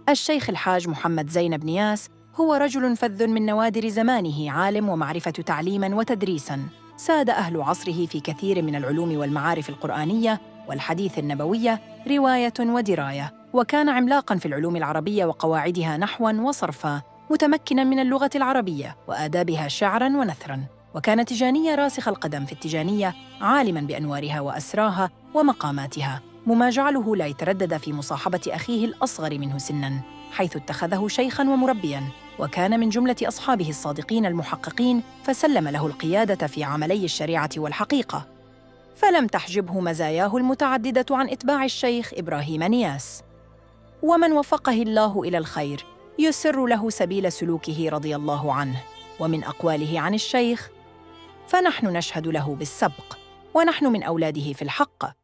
الشيخ الحاج محمد زين نياس هو رجل فذ من نوادر زمانه، عالم ومعرفة تعليماً وتدريساً. ساد أهل عصره في كثير من العلوم والمعارف القرآنية والحديث النبوية رواية ودراية، وكان عملاقاً في العلوم العربية وقواعدها نحواً وصرفاً، متمكناً من اللغة العربية وآدابها شعراً ونثراً. وكان تجانية راسخ القدم في التجانية، عالماً بأنوارها وأسراها ومقاماتها، مما جعله لا يتردد في مصاحبة أخيه الأصغر منه سناً، حيث اتخذه شيخاً ومربياً، وكان من جملة أصحابه الصادقين المحققين، فسلم له القيادة في عملي الشريعة والحقيقة. فلم تحجبه مزاياه المتعددة عن إتباع الشيخ إبراهيم نياس. ومن وفقه الله إلى الخير يسر له سبيل سلوكه رضي الله عنه. ومن أقواله عن الشيخ: فنحن نشهد له بالسبق، ونحن من أولاده في الحق،